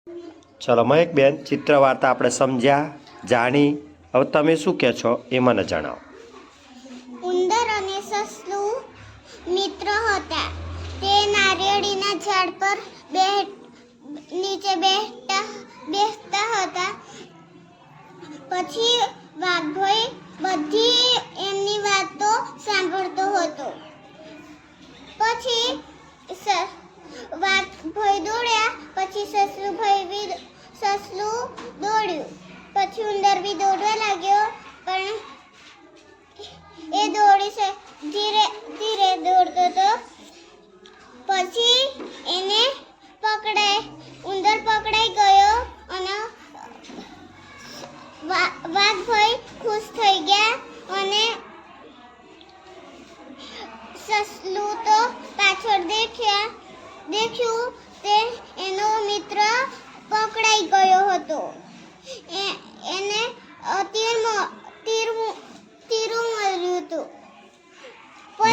ચલો મહેક બેન, ચિત્ર વાર્તા આપણે સમજ્યા, જાણી. હવે તમે શું કહો છો એ મને જણાવો. ઉંદર અને સસલું મિત્ર હતા. તે નારિયેળીના ઝાડ પર નીચે બેસતા હતા. પછી વાઘભાઈ બધી એમની વાતો સાંભળતો હતો. પછી વાઘભાઈ દોડ્યા. પછી સસલું દોડ્યું. પછી ઉંદર બી દોડવા લાગ્યો, પણ એ ધીરે ધીરે દોડતો હતો. પછી એને ઉંદર પકડાઈ ગયો અને વાઘભાઈ ખુશ થઈ ગયા. અને સસલું તો પાછળ દેખ્યું તે એનો મિત્ર પકડાઈ ગયો હતો. એને તીરું મળ્યું હતું.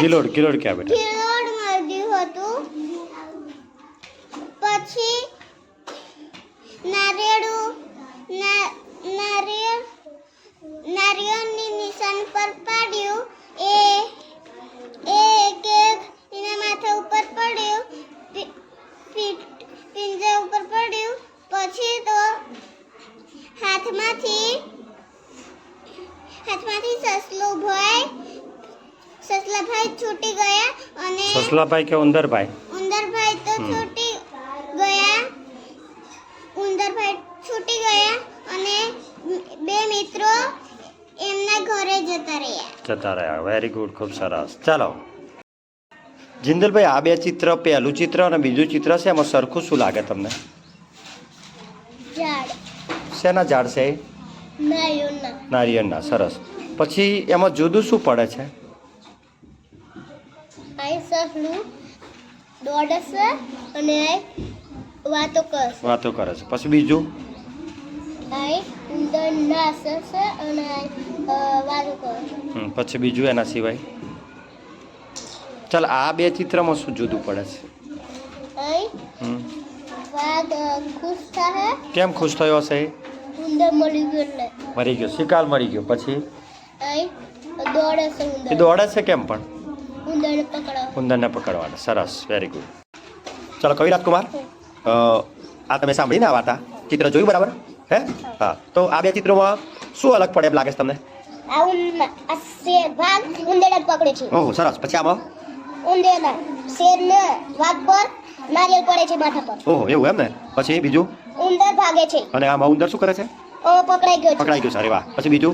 ગિલોડ ક્યાં બેટા? ગિલોડ મળ્યું હતું. પછી નારિયેળની નિશાન પર પાડ્યું. એના માથા ઉપર પડ્યું, પિંજા ઉપર પડ્યું. પછી તો હાથમાંથી સસલાભાઈ છૂટી ગયા. અને સસલાભાઈ કે ઉંદરભાઈ? ઉંદરભાઈ તો છૂટી ગયા અને બે મિત્રો એમના ઘરે જતા રહ્યા. વેરી ગુડ, ખૂબ સરસ. ચાલો જિંદલભાઈ, આ બે ચિત્ર, પહેલું ચિત્ર અને બીજું ચિત્ર છે, એમાં સરખું શું લાગે તમને? ઝાડ. શેના ઝાડ છે? નારિયેળના. સરસ. પછી એમાં જુદું શું પડે છે? સસલું દોડે છે અને વાતો કરે છે. પછી બીજું? ઉંદર નાચે છે અને વાતો કરે છે. પછી બીજું એના સિવાય? ચાલ, આ બે ચિત્રમાં શું જુદું પડે છે? વાઘ ખુશ થાય. કેમ ખુશ થયો હશે? ઉંદર મરી ગયો. શિકાર મરી ગયો. પછી દોડે છે. એ દોડે છે કેમ પણ? ઉંદરને પકડવાના. સરસ, વેરી ગુડ. ચાલો કવિરાજ કુમાર, આ તમે સાંભળી ને આ વાર્તા, ચિત્ર જોયું બરાબર? હે? હા. તો આ બે ચિત્રોમાં શું અલગ પડે એમ લાગે છે તમને? વાઘ ઉંદરને પકડે છે. ઓહ, સરસ. પછી આમાં શેરને વાઘ પર નારિયેળ પડે છે માથા પર. ઓહ, એવું એમ ને? પછી બીજું? ઉંદર ભાગે છે. અને આમાં ઉંદર શું કરે છે? પકડાઈ ગયો. અરે વાહ. પછી બીજું?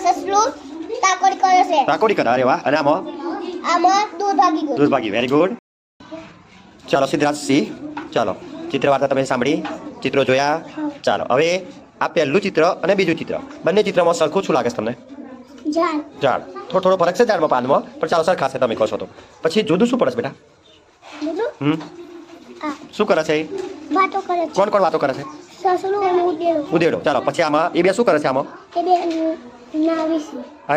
સસલું તાકોડી કરે. અરે વાહ. અને આમાં દૂર ભાગી. Very good. ચાલો સિદ્ધરાજસિંહ, ચાલો ચિત્ર વાર્તા તમે સાંભળી, ચિત્રો જોયા. ચાલો હવે આ પહેલું ચિત્ર અને બીજું ચિત્ર, બંને ચિત્રમાં સરખું શું લાગે છે તમને? ઝાડ. થોડો ફરક છે ઝાડમાં, પાનમાં, પણ ચાલો સરખા છે તમે કહો છો તો. પછી જુદું શું પડે છે બેટા? શું કરે છે? કોણ વાતો કરે છે? ઉદેડો. ચાલો પછી આમાં એ બે શું કરે છે? આમાં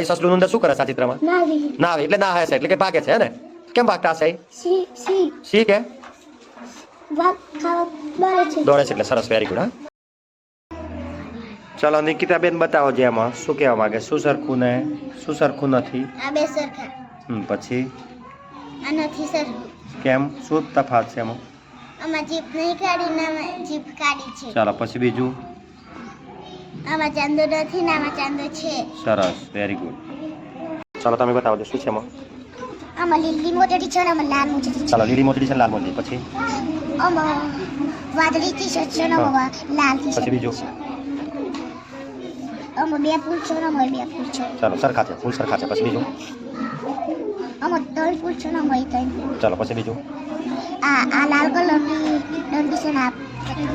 સસલું ઉંદર શું કરે છે આ ચિત્રમાં? નાવે. એટલે ના હશે, એટલે કે ભાગે છે ને? કેમ ભાગતા હશે? સી કે દોડે છે. એટલે સરસ, વેરી ગુડ. હા, ચાલો નિકિતાબેન બતાવો જે એમાં શું કહેવા માંગે, શું સરખું ને શું સરખું નથી? આ બે સરખા. પછી આ નથી સરખું. કેમ? શું તફાત છે એમાં? આમાં જીભ નહીં કાઢી ને આમાં જીભ કાઢી છે. ચાલો પછી બીજું? આમાં ચાંદો નથી ને આમાં ચાંદો છે. સરસ, વેરી ગુડ. ચાલો તમે બતાવો શું છે એમાં? આમાં લીલી મોજડી છે ને આમાં લાલ મોજડી છે. ચાલો લીલી મોજડી છે, લાલ મોજડી. પછી આમાં વાદળી ટી-શર્ટ છે ને આમાં લાલ ટી-શર્ટ. પછી બીજું? આમાં બે ફૂલ છે ને આમાં બે ફૂલ છે. ચાલો સરખા છે, ફૂલ સરખા છે. પછી બીજું? આમાં ત્રણ ફૂલ છે ને આમાં ત્રણ ફૂલ. ચાલો પછી બીજું? આ લાલ કલરની ડંડી છે ને આ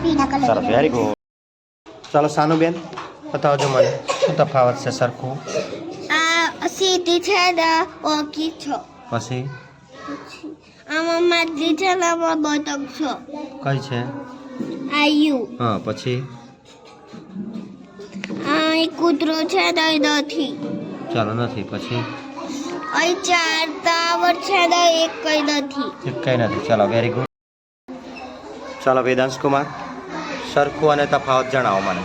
પીળા કલર. સરસ, વેરી ગુડ. ચાલો સાનુબેન બતાવજો મને શું તફાવત છે સરખું? આ સીધી છે ને ઓકી છો. પછી આમાં માછલી છે ને આમાં બતક છો. કઈ છે? આ યુ. હા. પછી આ એક કૂતરો છે ને નથી. ચાલો નથી. પછી અહીં ચાર ટાવર છે ને એક કઈ નથી. એક કઈ નથી. ચાલો વેરી ગુડ. ચાલો વેદાંશ કુમાર સરખું અને તફાવત જણાવો મને.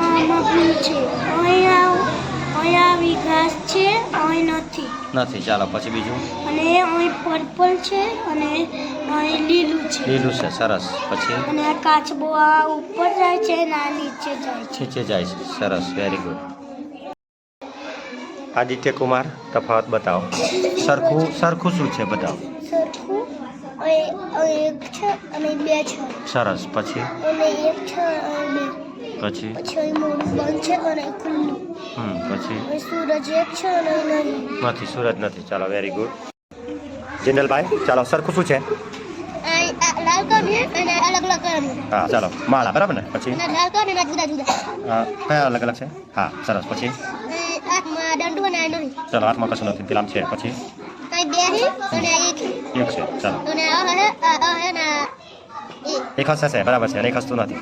આમાં ભૂલ છે. અહીંયા વિકાસ છે, અહીં નથી. નથી. ચાલો પછી બીજું. અને અહીં પર્પલ છે અને અહીં લીલું છે. લીલું છે. સરસ. પછી અને આ કાચબો આ ઉપર જાય છે અને આ નીચે જાય છે. નીચે જાય છે. સરસ. Very good. આદિત્ય કુમાર તફાવત બતાવો. સરખું સરખું શું છે બતાવો. સરખું અહીં એક છે અને બે છે. સરસ. પછી અને એક છે અને બે. પછી પછી અહીં મોડું બંધ છે અને ખુલ્લું. પછી અહીં સૂરજ એક છે અને અહીં નહીં. નથી. સૂરજ નથી. ચાલો વેરી ગુડ. જિંદલભાઈ ચાલો સરખું શું છે? લાલ કલર અને અલગ અલગ કલર. હા ચાલો માળા બરાબર ને. પછી લાલ કલર અને જુદા જુદા. હા કયા અલગ અલગ છે? હા સરસ. પછી હાથમાં દંડુ અને આ નહીં. ચાલો હાથમાં કશું નથી. પેલામ છે. પછી અહીં બે છે અને આ એક છે. એક છે. ચાલો અને આ હે ને એક હશે છે બરાબર છે અને એક હસતું નથી.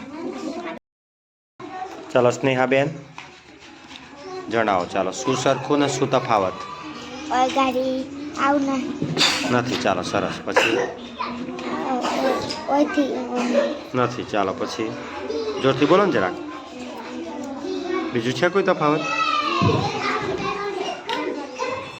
ચાલો સ્નેહાબેન જણાવો. ચાલો શું સરખું ને શું તફાવત? ગાડી આવું નહીં. નથી. ચાલો સરસ. પછી ઓયથી નથી. ચાલો પછી જોરથી બોલો ને જરાક. બીજું છે કોઈ તફાવત?